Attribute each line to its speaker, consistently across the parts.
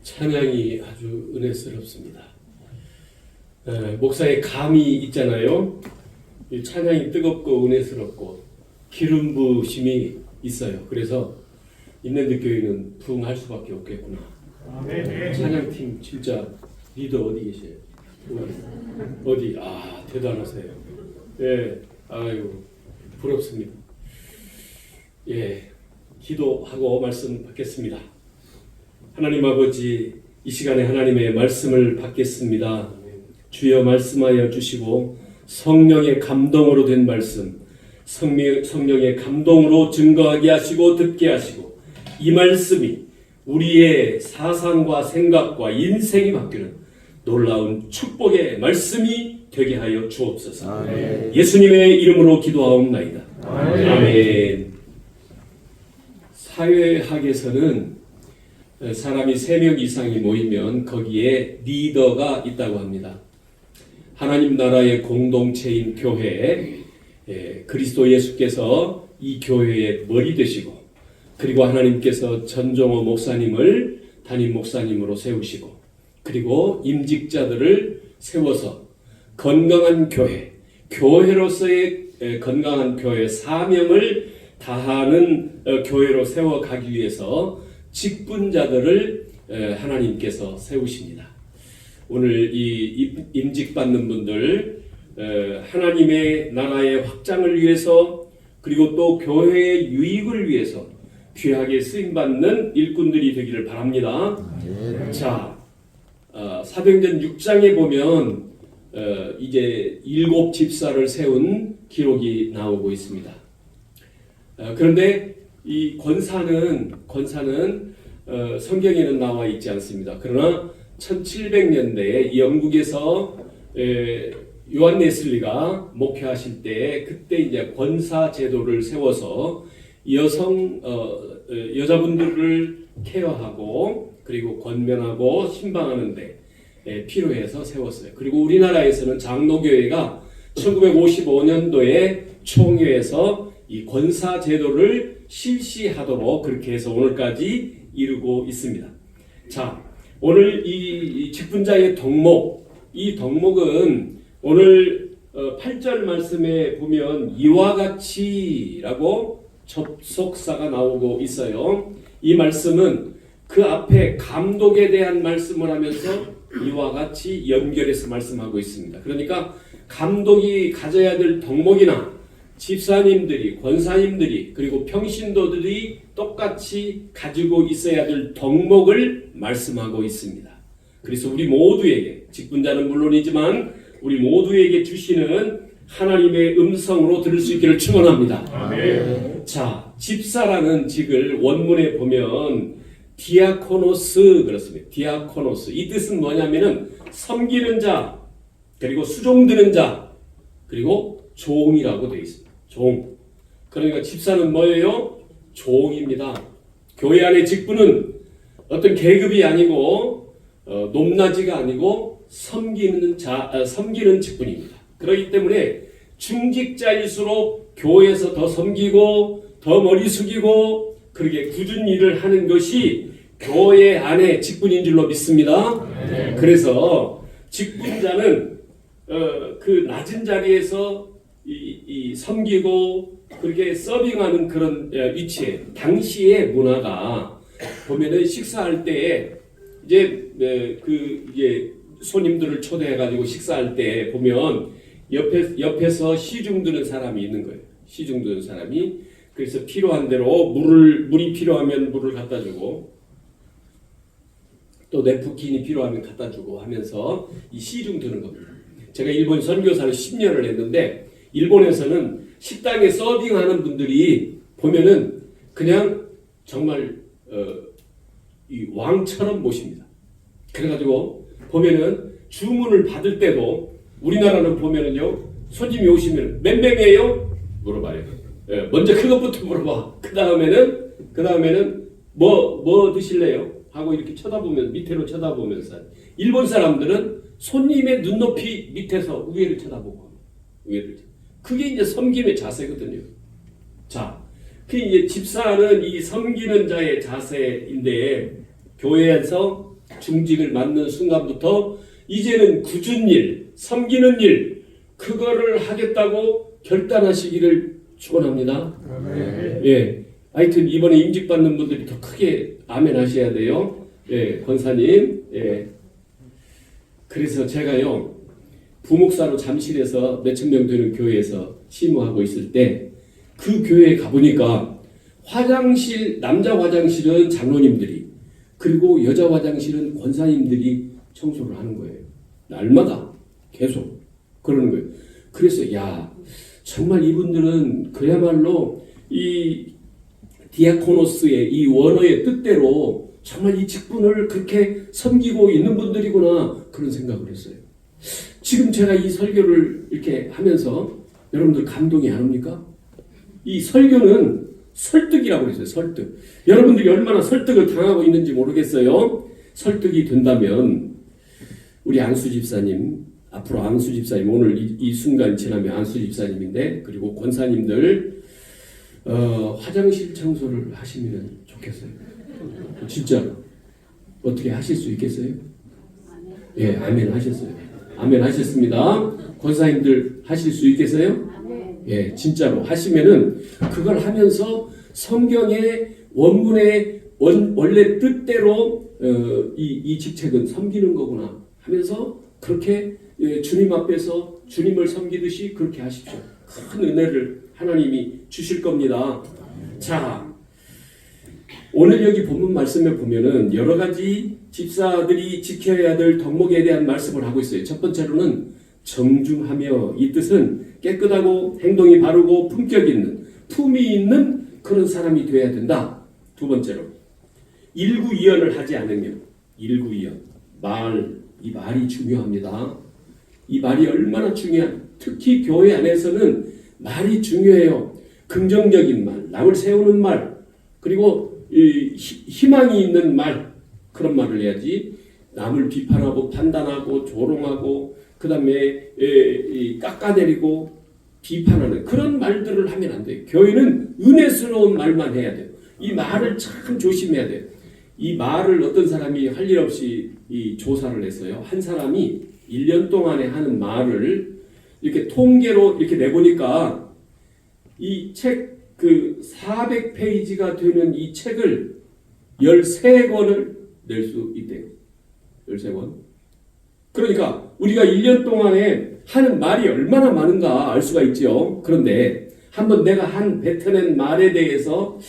Speaker 1: 찬양이 아주 은혜스럽습니다. 목사의 감이 있잖아요. 이 찬양이 뜨겁고 은혜스럽고 기름 부으심이 있어요. 그래서 인랜드 교회는 부흥할 수밖에 없겠구나. 찬양팀 진짜 리더 어디 계세요? 어디? 대단하세요. 예, 아유 부럽습니다. 예, 기도하고 말씀 받겠습니다. 하나님 아버지, 이 시간에 하나님의 말씀을 받겠습니다. 주여 말씀하여 주시고 성령의 감동으로 된 말씀, 성령의 감동으로 증거하게 하시고 듣게 하시고 이 말씀이 우리의 사상과 생각과 인생이 바뀌는 놀라운 축복의 말씀이 되게 하여 주옵소서. 아멘. 예수님의 이름으로 기도하옵나이다. 아멘. 아멘. 사회학에서는 사람이 3명 이상이 모이면 거기에 리더가 있다고 합니다. 하나님 나라의 공동체인 교회, 그리스도 예수께서 이 교회의 머리 되시고, 그리고 하나님께서 전종호 목사님을 담임 목사님으로 세우시고, 그리고 임직자들을 세워서 건강한 교회, 교회로서의 건강한 교회 사명을 다하는 교회로 세워가기 위해서 직분자들을 하나님께서 세우십니다. 오늘 이 임직받는 분들, 하나님의 나라의 확장을 위해서 그리고 또 교회의 유익을 위해서 귀하게 쓰임받는 일꾼들이 되기를 바랍니다. 자, 사도행전 6장에 보면 이제 7 집사를 세운 기록이 나오고 있습니다. 그런데 이 권사는 성경에는 나와 있지 않습니다. 그러나 1700년대에 영국에서 요한 웨슬리가 목회하실 때 그때 이제 권사 제도를 세워서 여자분들을 케어하고 그리고 권면하고 신방하는데 필요해서 세웠어요. 그리고 우리나라에서는 장로교회가 1955년도에 총회에서 이 권사 제도를 실시하도록 그렇게 해서 오늘까지 이루고 있습니다. 자, 오늘 이 직분자의 덕목, 이 덕목은 오늘 8절 말씀에 보면 이와 같이라고 접속사가 나오고 있어요. 이 말씀은 그 앞에 감독에 대한 말씀을 하면서 이와 같이 연결해서 말씀하고 있습니다. 그러니까 감독이 가져야 될 덕목이나 집사님들이, 권사님들이, 그리고 평신도들이 똑같이 가지고 있어야 될 덕목을 말씀하고 있습니다. 그래서 우리 모두에게, 직분자는 물론이지만 우리 모두에게 주시는 하나님의 음성으로 들을 수 있기를 축원합니다. 아멘. 자, 집사라는 직을 원문에 보면 디아코노스 그렇습니다. 디아코노스. 이 뜻은 뭐냐면은 섬기는 자, 그리고 수종드는 자, 그리고 종이라고 되어 있습니다. 종. 그러니까 집사는 뭐예요? 종입니다. 교회 안의 직분은 어떤 계급이 아니고 높낮이가 아니고 섬기는 직분입니다. 그렇기 때문에 중직자일수록 교회에서 더 섬기고 더 머리 숙이고 그렇게 굳은 일을 하는 것이 교회 안의 직분인 줄로 믿습니다. 네. 그래서 직분자는 그 낮은 자리에서 이 섬기고 그렇게 서빙하는 그런 위치에 당시의 문화가 보면은 식사할 때 이제 손님들을 초대해 가지고 식사할 때 보면 옆에서 시중 드는 사람이 있는 거예요. 시중 드는 사람이. 그래서 필요한 대로 물이 필요하면 물을 갖다 주고 또 냅킨이 필요하면 갖다 주고 하면서 이 시중 드는 겁니다. 제가 일본 선교사를 10년을 했는데 일본에서는 식당에 서빙하는 분들이 보면은 그냥 정말 이 왕처럼 모십니다. 그래가지고 보면은 주문을 받을 때도 우리나라는 보면은요 손님이 오시면 몇 명이에요? 물어봐요. 먼저 그것부터 물어봐. 그 다음에는 뭐 드실래요? 하고 이렇게 쳐다보면 밑으로 쳐다보면서 일본 사람들은 손님의 눈높이 밑에서 위를 쳐다보고 위를. 그게 이제 섬김의 자세거든요. 자, 그 이제 집사는 이 섬기는 자의 자세인데 교회에서 중직을 맡는 순간부터 이제는 굳은 일, 섬기는 일, 그거를 하겠다고 결단하시기를 축원합니다. 예, 하여튼 이번에 임직받는 분들이 더 크게 아멘 하셔야 돼요. 예, 권사님. 예. 그래서 제가요, 부목사로 잠실에서 몇천 명 되는 교회에서 심호하고 있을 때 그 교회에 가보니까 화장실, 남자 화장실은 장로님들이, 그리고 여자 화장실은 권사님들이 청소를 하는 거예요. 날마다 계속 그러는 거예요. 그래서 야, 정말 이분들은 그야말로 이 디아코노스의 이 원어의 뜻대로 정말 이 직분을 그렇게 섬기고 있는 분들이구나, 그런 생각을 했어요. 지금 제가 이 설교를 이렇게 하면서 여러분들 감동이 안 옵니까? 이 설교는 설득이라고 그랬어요. 설득. 여러분들이 얼마나 설득을 당하고 있는지 모르겠어요. 설득이 된다면 우리 안수 집사님, 앞으로 안수 집사님, 오늘 이 순간 지나면 안수 집사님인데, 그리고 권사님들 화장실 청소를 하시면 좋겠어요. 진짜로. 어떻게 하실 수 있겠어요? 예, 아멘 하셨어요. 아멘 하셨습니다. 권사님들 하실 수 있겠어요? 예, 진짜로 하시면은 그걸 하면서 성경의 원문의 원래 뜻대로 이 직책은 섬기는 거구나 하면서 그렇게 주님 앞에서 주님을 섬기듯이 그렇게 하십시오. 큰 은혜를 하나님이 주실 겁니다. 자, 오늘 여기 본문 말씀에 보면은 여러 가지 집사들이 지켜야 될 덕목에 대한 말씀을 하고 있어요. 첫 번째로는 정중하며, 이 뜻은 깨끗하고 행동이 바르고 품격 있는, 품이 있는 그런 사람이 되어야 된다. 두 번째로 일구이연을 하지 않으며, 일구이연, 이 말이 중요합니다. 이 말이 얼마나 특히 교회 안에서는 말이 중요해요. 긍정적인 말, 남을 세우는 말, 그리고 희망이 있는 말, 그런 말을 해야지. 남을 비판하고 판단하고 조롱하고 그 다음에 깎아내리고 비판하는 그런 말들을 하면 안 돼요. 교회는 은혜스러운 말만 해야 돼요. 이 말을 참 조심해야 돼요. 이 말을 어떤 사람이 할 일 없이 조사를 했어요. 한 사람이 1년 동안에 하는 말을 이렇게 통계로 이렇게 내보니까 이 책 400페이지가 되는 이 책을 13권을 낼 수 있대요. 13권. 그러니까 우리가 1년 동안에 하는 말이 얼마나 많은가 알 수가 있죠. 그런데 한번 내가 뱉어낸 말에 대해서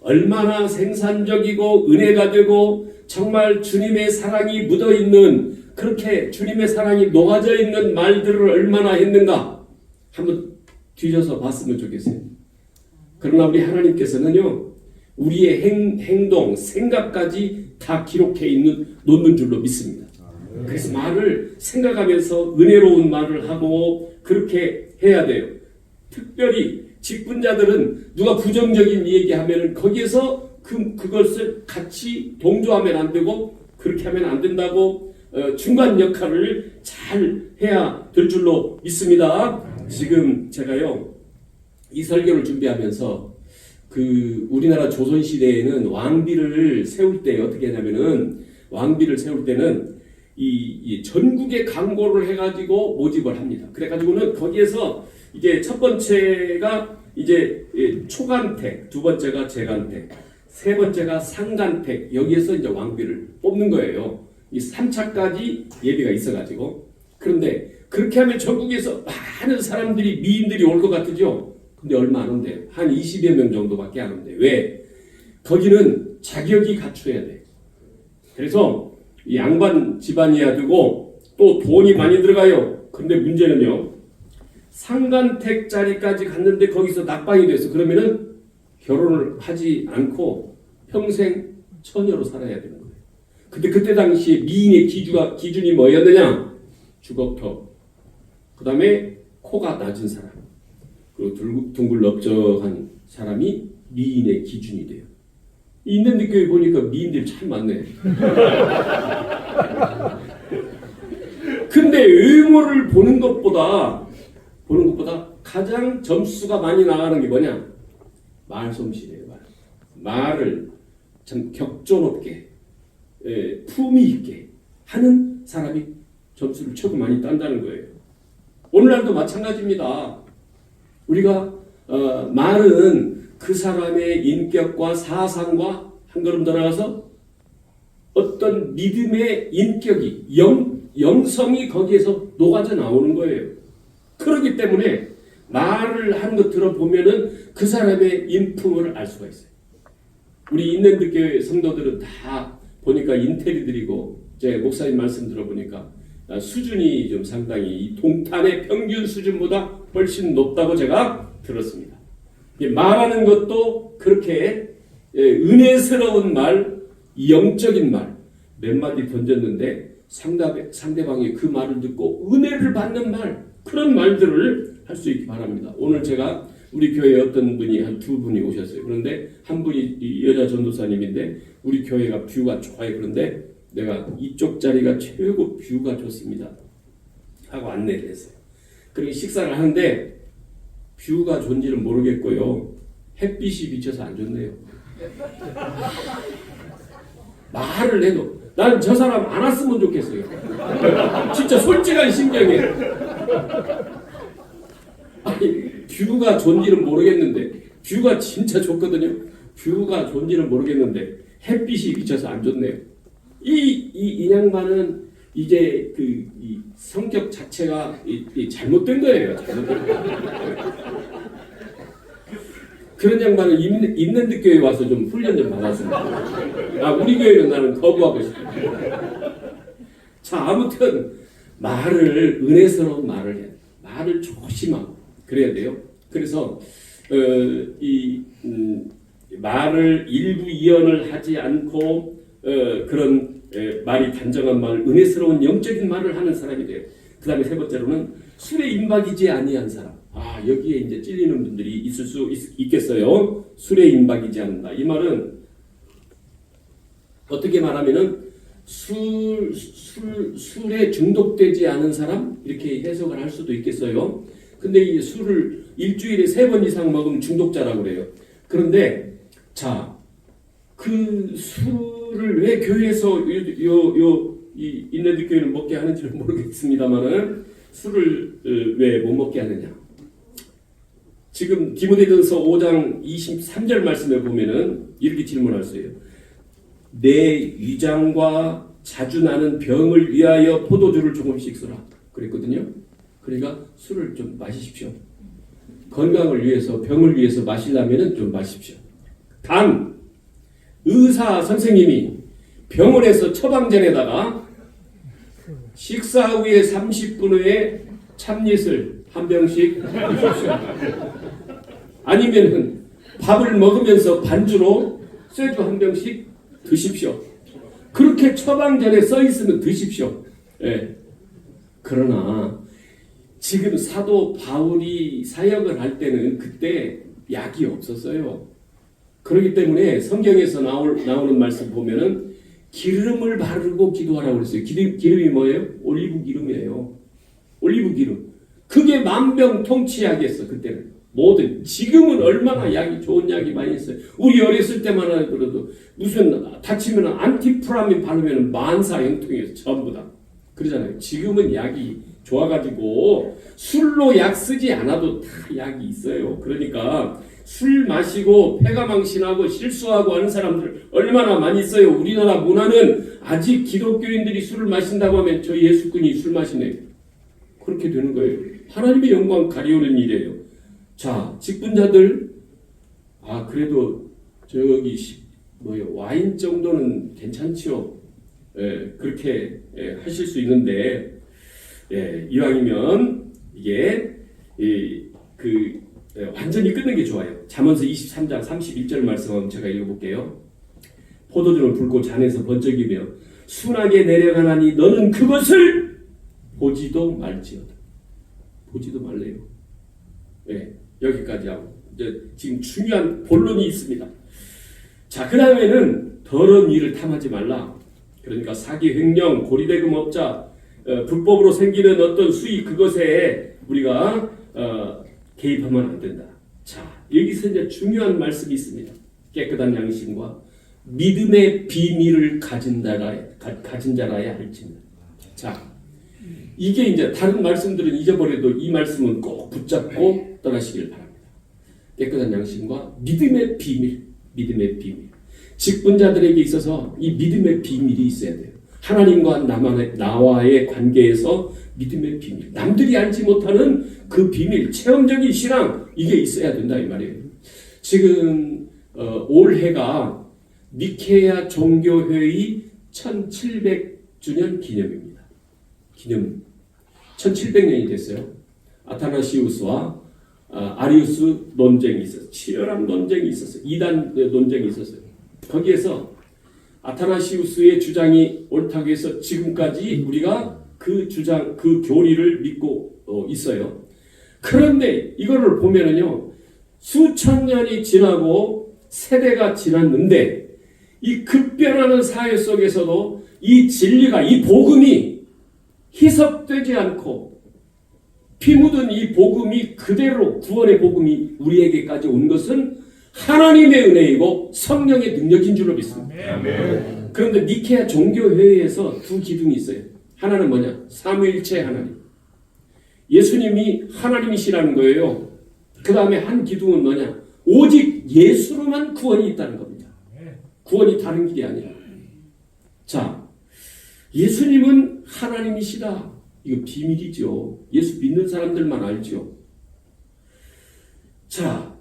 Speaker 1: 얼마나 생산적이고 은혜가 되고 정말 주님의 사랑이 묻어있는, 그렇게 주님의 사랑이 녹아져 있는 말들을 얼마나 했는가 한번 뒤져서 봤으면 좋겠어요. 그러나 우리 하나님께서는요, 우리의 행동, 생각까지 다 기록해 놓는 줄로 믿습니다. 그래서 말을 생각하면서 은혜로운 말을 하고 그렇게 해야 돼요. 특별히 직분자들은 누가 부정적인 얘기하면 거기에서 그것을 같이 동조하면 안 되고 그렇게 하면 안 된다고 중간 역할을 잘 해야 될 줄로 믿습니다. 지금 제가요, 이 설교를 준비하면서 우리나라 조선시대에는 왕비를 세울 때 어떻게 하냐면은, 왕비를 세울 때는 이 전국에 광고를 해가지고 모집을 합니다. 그래가지고는 거기에서 이제 첫 번째가 이제 초간택, 두 번째가 재간택, 세 번째가 상간택, 여기에서 이제 왕비를 뽑는 거예요. 이 3차까지 예비가 있어가지고. 그런데 그렇게 하면 전국에서 많은 사람들이, 미인들이 올 것 같으죠? 근데 얼마 안 온대요. 한 20여 명 정도밖에 안 온대요. 왜? 거기는 자격이 갖춰야 돼. 그래서 이 양반 집안이야 되고 또 돈이 많이 들어가요. 근데 문제는요, 상간택 자리까지 갔는데 거기서 낙방이 됐어. 그러면은 결혼을 하지 않고 평생 처녀로 살아야 되는 거예요. 근데 그때 당시에 미인의 기준이 뭐였느냐? 주걱턱, 그 다음에 코가 낮은 사람, 그리고 둥글넓적한 사람이 미인의 기준이 돼요. 있는 교회 보니까 미인들이 참 많네. 근데 외모를 보는 것보다 가장 점수가 많이 나가는 게 뭐냐? 말솜씨래요. 말을 참 격조 높게 품위 있게 하는 사람이 점수를 최고 많이 딴다는 거예요. 오늘날도 마찬가지입니다. 우리가 말은 그 사람의 인격과 사상과 한 걸음 더 나가서 어떤 믿음의 인격이 영성이 거기에서 녹아져 나오는 거예요. 그렇기 때문에 말을 하는 것 들어보면은 그 사람의 인품을 알 수가 있어요. 우리 인랜드교회 성도들은 다 보니까 인테리들이고 제 목사님 말씀 들어보니까 수준이 좀 상당히 이 동탄의 평균 수준보다 훨씬 높다고 제가 들었습니다. 말하는 것도 그렇게 은혜스러운 말, 영적인 말 몇 마디 던졌는데 상대방이 그 말을 듣고 은혜를 받는 말, 그런 말들을 할 수 있기 바랍니다. 오늘 제가 우리 교회에 어떤 분이 한 두 분이 오셨어요. 그런데 한 분이 여자 전도사님인데 우리 교회가 뷰가 좋아요. 그런데 내가 이쪽 자리가 최고 뷰가 좋습니다 하고 안내를 했어요. 그리고 식사를 하는데 뷰가 좋은지는 모르겠고요. 햇빛이 비쳐서 안 좋네요. 말을 해도 난 저 사람 안 왔으면 좋겠어요. 진짜 솔직한 심정이에요. 아니 뷰가 좋은지는 모르겠는데 뷰가 진짜 좋거든요. 뷰가 좋은지는 모르겠는데 햇빛이 비쳐서 안 좋네요. 이 양반은 이제 이 성격 자체가 잘못된 거예요. 잘못된 거예요. 그런 양반은 인랜드 교회에 와서 좀 훈련 좀 받았습니다. 우리 교회는 나는 거부하고 싶어요. 자, 아무튼 말을 은혜스러운 말을 해요. 말을 조심하고 그래야 돼요. 그래서 말을 일부 이언을 하지 않고 그런 말이 단정한 말, 은혜스러운 영적인 말을 하는 사람이 돼요. 그 다음에 세 번째로는 술에 임박이지 아니한 사람. 여기에 이제 찔리는 분들이 있을 수 있겠어요. 술에 임박이지 않는다. 이 말은 어떻게 말하면은 술에 중독되지 않은 사람 이렇게 해석을 할 수도 있겠어요. 근데 이 술을 일주일에 3번 이상 먹으면 중독자라고 그래요. 그런데 자, 그 술을 왜 교회에서 이 인랜드 교회는 먹게 하는지는 모르겠습니다만은 술을 왜 못 먹게 하느냐? 지금 디모데전서 5장 23절 말씀에 보면은 이렇게 질문할 수 있어요. 내 위장과 자주 나는 병을 위하여 포도주를 조금씩 쏘라 그랬거든요. 그러니까 술을 좀 마시십시오. 건강을 위해서 병을 위해서 마시려면은 좀 마십시오. 단 의사 선생님이 병원에서 처방전에다가 식사 후에 30분 후에 참이슬 한 병씩 드십시오. 아니면은 밥을 먹으면서 반주로 쇠주 한 병씩 드십시오. 그렇게 처방전에 써 있으면 드십시오. 예. 그러나 지금 사도 바울이 사역을 할 때는 그때 약이 없었어요. 그렇기 때문에 성경에서 나오는 말씀 보면은 기름을 바르고 기도하라고 그랬어요. 기름이 뭐예요? 올리브 기름이에요. 올리브 기름. 그게 만병통치약이었어 그때는. 지금은 얼마나 약이 좋은 약이 많이 있어요. 우리 어렸을 때만 하더라도 무슨 다치면 안티프라민 바르면 만사형통이었어 전부 다. 그러잖아요. 지금은 약이 좋아가지고 술로 약 쓰지 않아도 다 약이 있어요. 그러니까 술 마시고 폐가망신하고 실수하고 하는 사람들 얼마나 많이 있어요. 우리나라 문화는 아직 기독교인들이 술을 마신다고 하면 저 예수꾼이 술 마시네. 그렇게 되는 거예요. 하나님의 영광 가리우는 일이에요. 자, 직분자들 그래도 저기 와인 정도는 괜찮지요. 그렇게 하실 수 있는데 이왕이면 이게 완전히 끊는 게 좋아요. 잠언서 23장 31절 말씀 제가 읽어볼게요. 포도주는 붉고 잔에서 번쩍이며 순하게 내려가나니 너는 그것을 보지도 말지어다. 보지도 말래요. 여기까지 하고 이제 지금 중요한 본론이 있습니다. 자, 그 다음에는 더러운 일을 탐하지 말라. 그러니까 사기, 횡령, 고리대금업자, 불법으로 생기는 어떤 수익 그것에 우리가 개입하면 안 된다. 자, 여기서 이제 중요한 말씀이 있습니다. 깨끗한 양심과 믿음의 비밀을 가진 자라야 할지니. 자, 이게 이제 다른 말씀들은 잊어버려도 이 말씀은 꼭 붙잡고 떠나시길 바랍니다. 깨끗한 양심과 믿음의 비밀, 믿음의 비밀. 직분자들에게 있어서 이 믿음의 비밀이 있어야 돼요. 하나님과 나와의 관계에서 믿음의 비밀, 남들이 알지 못하는 그 비밀, 체험적인 신앙, 이게 있어야 된다 이 말이에요. 지금 올해가 니케아 종교회의 1700주년 기념입니다. 기념 1700년이 됐어요. 아타나시우스와 아리우스 논쟁이 있었어요. 치열한 논쟁이 있었어요. 이단 논쟁이 있었어요. 거기에서 아타나시우스의 주장이 옳다고 해서 지금까지 우리가 그 주장, 그 교리를 믿고 있어요. 그런데 이거를 보면은요, 수천 년이 지나고 세대가 지났는데 이 급변하는 사회 속에서도 이 진리가, 이 복음이 희석되지 않고 피 묻은 이 복음이 그대로, 구원의 복음이 우리에게까지 온 것은 하나님의 은혜이고 성령의 능력인 줄로 믿습니다. 아멘. 그런데 니케아 종교회의에서 두 기둥이 있어요. 하나는 뭐냐? 삼위일체 하나님. 예수님이 하나님이시라는 거예요. 그 다음에 한 기둥은 뭐냐? 오직 예수로만 구원이 있다는 겁니다. 구원이 다른 길이 아니라. 자, 예수님은 하나님이시다. 이거 비밀이죠. 예수 믿는 사람들만 알죠. 자,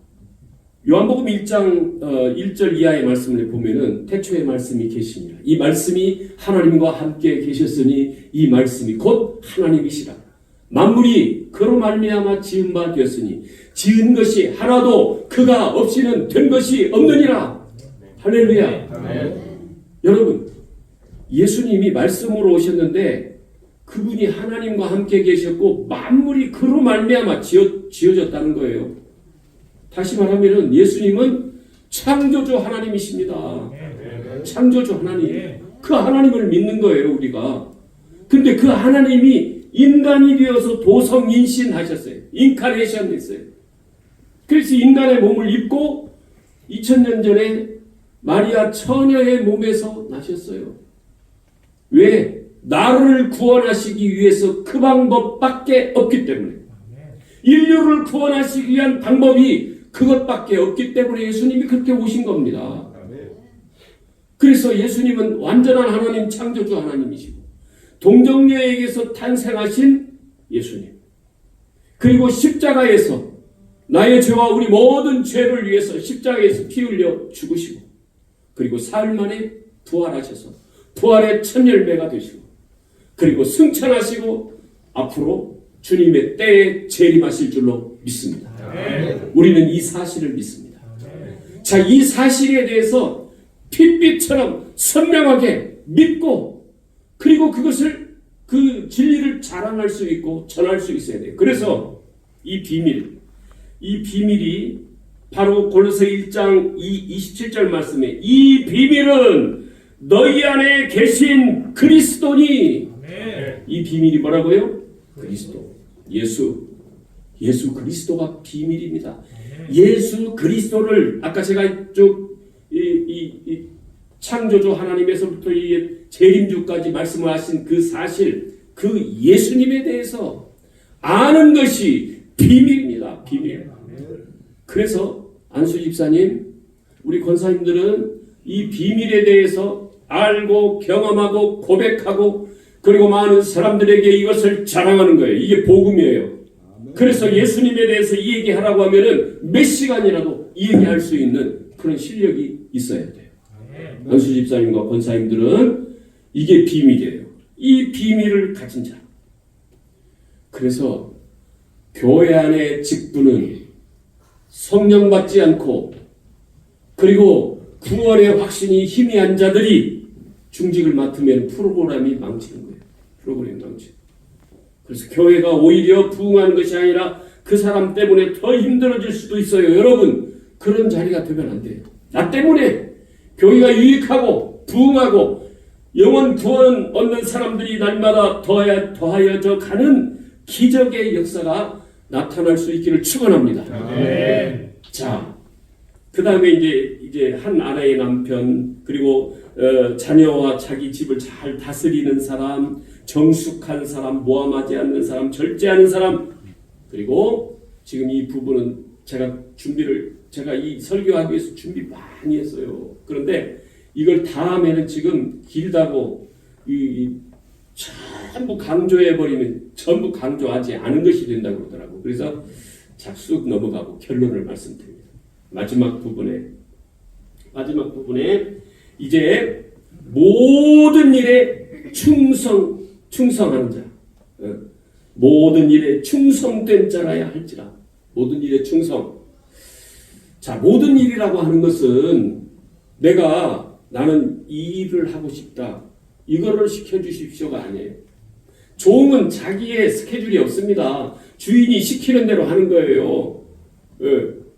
Speaker 1: 요한복음 1장 1절 이하의 말씀을 보면은 태초의 말씀이 계시니라. 이 말씀이 하나님과 함께 계셨으니 이 말씀이 곧 하나님이시라. 만물이 그로 말미암아 지은 바 되었으니 지은 것이 하나도 그가 없이는 된 것이 없느니라. 할렐루야. 아멘. 여러분, 예수님이 말씀으로 오셨는데 그분이 하나님과 함께 계셨고 만물이 그로 말미암아 지어졌다는 거예요. 다시 말하면 예수님은 창조주 하나님이십니다. 창조주 하나님. 그 하나님을 믿는 거예요, 우리가. 근데 그 하나님이 인간이 되어서 도성인신하셨어요. 인카네이션 했어요. 그래서 인간의 몸을 입고 2000년 전에 마리아 처녀의 몸에서 나셨어요. 왜? 나를 구원하시기 위해서 그 방법밖에 없기 때문에. 인류를 구원하시기 위한 방법이 그것밖에 없기 때문에 예수님이 그렇게 오신 겁니다. 그래서 예수님은 완전한 하나님, 창조주 하나님이시고 동정녀에게서 탄생하신 예수님, 그리고 십자가에서 나의 죄와 우리 모든 죄를 위해서 십자가에서 피 흘려 죽으시고 그리고 사흘 만에 부활하셔서 부활의 첫 열매가 되시고 그리고 승천하시고 앞으로 주님의 때에 재림하실 줄로 믿습니다. 아멘. 우리는 이 사실을 믿습니다. 아멘. 자, 이 사실에 대해서 핏빛처럼 선명하게 믿고 그리고 그것을, 그 진리를 자랑할 수 있고 전할 수 있어야 돼요. 그래서 이 비밀이 바로 골로새 1장 27절 말씀에 이 비밀은 너희 안에 계신 그리스도니. 아멘. 이 비밀이 뭐라고요? 그리스도. 예수 그리스도가 비밀입니다. 예수 그리스도를 아까 제가 쭉 이 창조주 하나님에서부터 이 재림주까지 말씀을 하신 그 사실, 그 예수님에 대해서 아는 것이 비밀입니다. 비밀. 그래서 안수 집사님, 우리 권사님들은 이 비밀에 대해서 알고 경험하고 고백하고 그리고 많은 사람들에게 이것을 자랑하는 거예요. 이게 복음이에요. 그래서 예수님에 대해서 이 얘기하라고 하면은 몇 시간이라도 이 얘기할 수 있는 그런 실력이 있어야 돼요. 안수 집사님과 권사님들은 이게 비밀이에요. 이 비밀을 가진 자. 그래서 교회 안의 직분은 성령 받지 않고 그리고 구원의 확신이 희미한 자들이 중직을 맡으면 프로그램이 망치는 거예요. 프로그램이 망치는. 그래서 교회가 오히려 부흥하는 것이 아니라 그 사람 때문에 더 힘들어질 수도 있어요. 여러분, 그런 자리가 되면 안 돼요. 나 때문에 교회가 유익하고 부흥하고 영원 구원 얻는 사람들이 날마다 더하여져 가는 기적의 역사가 나타날 수 있기를 축원합니다. 자, 그 다음에 이제 한 아내의 남편, 그리고 자녀와 자기 집을 잘 다스리는 사람, 정숙한 사람, 모함하지 않는 사람, 절제하는 사람, 그리고 지금 이 부분은 제가 이 설교하기 위해서 준비 많이 했어요. 그런데 이걸 다음에는 지금 길다고 전부 강조해버리면 전부 강조하지 않은 것이 된다고 그러더라고요. 그래서 쑥 넘어가고 결론을 말씀드립니다. 마지막 부분에 이제 모든 일에 충성하는 자, 모든 일에 충성된 자라야 할지라. 모든 일에 충성. 자, 모든 일이라고 하는 것은 나는 이 일을 하고 싶다, 이거를 시켜주십시오가 아니에요. 종은 자기의 스케줄이 없습니다. 주인이 시키는 대로 하는 거예요.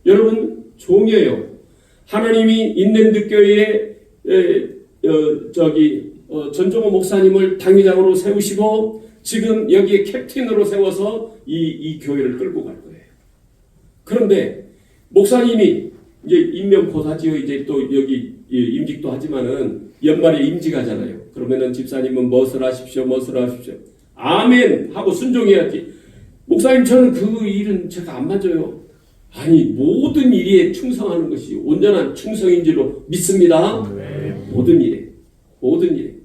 Speaker 1: 여러분 종이에요. 하나님이 인랜드 교회에 전종호 목사님을 당회장으로 세우시고 지금 여기에 캡틴으로 세워서 이 교회를 끌고 갈 거예요. 그런데 목사님이 이제 임명 곧 하지요. 이제 또 여기 임직도 하지만은 연말에 임직하잖아요. 그러면은 집사님은 무엇을 하십시오. 아멘 하고 순종해야지. 목사님 저는 그 일은 제가 안 맞아요. 아니, 모든 일에 충성하는 것이 온전한 충성인 줄로 믿습니다. 모든 일에.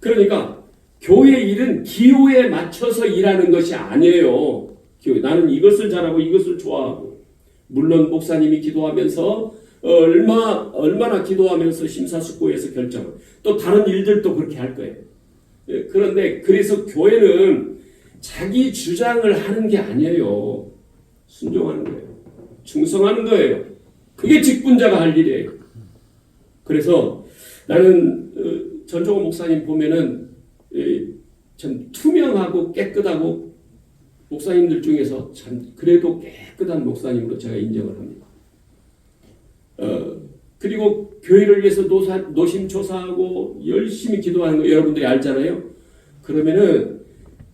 Speaker 1: 그러니까 교회 일은 기호에 맞춰서 일하는 것이 아니에요. 나는 이것을 잘하고 이것을 좋아하고, 물론 목사님이 기도하면서 얼마나 기도하면서 심사숙고해서 결정을, 또 다른 일들도 그렇게 할 거예요. 그런데 그래서 교회는 자기 주장을 하는 게 아니에요. 순종하는 거예요. 충성하는 거예요. 그게 직분자가 할 일이에요. 그래서 나는 전종호 목사님 보면은 참 투명하고 깨끗하고 목사님들 중에서 참 그래도 깨끗한 목사님으로 제가 인정을 합니다. 그리고 교회를 위해서 노심초사하고 열심히 기도하는 거 여러분들이 알잖아요. 그러면은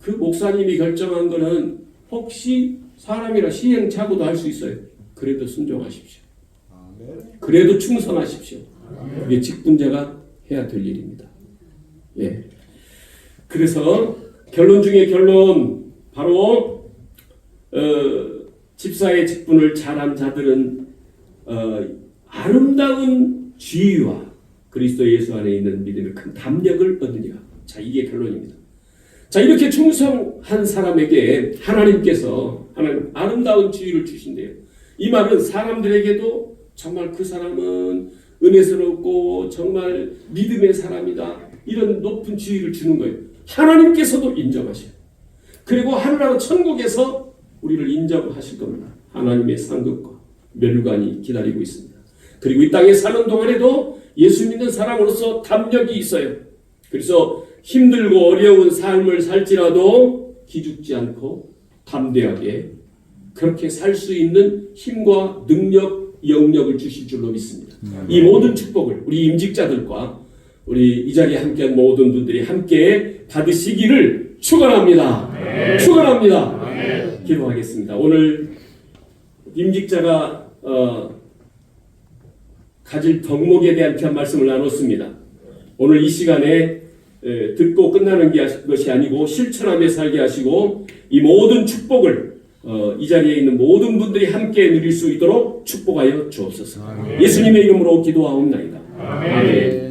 Speaker 1: 그 목사님이 결정한 거는 혹시 사람이라 시행착오도 할 수 있어요. 그래도 순종하십시오. 그래도 충성하십시오. 이게 직분자가 해야 될 일입니다. 예. 그래서 결론 중에 결론, 바로 집사의 직분을 잘한 자들은 아름다운 지위와 그리스도 예수 안에 있는 믿음의 큰 담력을 얻으리라. 자, 이게 결론입니다. 자, 이렇게 충성한 사람에게 하나님께서 아름다운 지위를 주신대요. 이 말은 사람들에게도 정말 그 사람은 은혜스럽고 정말 믿음의 사람이다, 이런 높은 지위를 주는 거예요. 하나님께서도 인정하셔요. 그리고 하늘나라 천국에서 우리를 인정하실 겁니다. 하나님의 상급과 멸관이 기다리고 있습니다. 그리고 이 땅에 사는 동안에도 예수 믿는 사람으로서 담력이 있어요. 그래서 힘들고 어려운 삶을 살지라도 기죽지 않고 담대하게 그렇게 살 수 있는 힘과 능력, 영역을 주실 줄로 믿습니다. 이 모든 축복을 우리 임직자들과 우리 이 자리에 함께한 모든 분들이 함께 받으시기를 축원합니다. 축원합니다. 기도하겠습니다. 오늘 임직자가 가질 덕목에 대한 귀한 말씀을 나눴습니다. 오늘 이 시간에 듣고 끝나는 것이 아니고 실천하며 살게 하시고 이 모든 축복을 이 자리에 있는 모든 분들이 함께 누릴 수 있도록 축복하여 주옵소서. 예수님의 이름으로 기도하옵나이다. 아멘.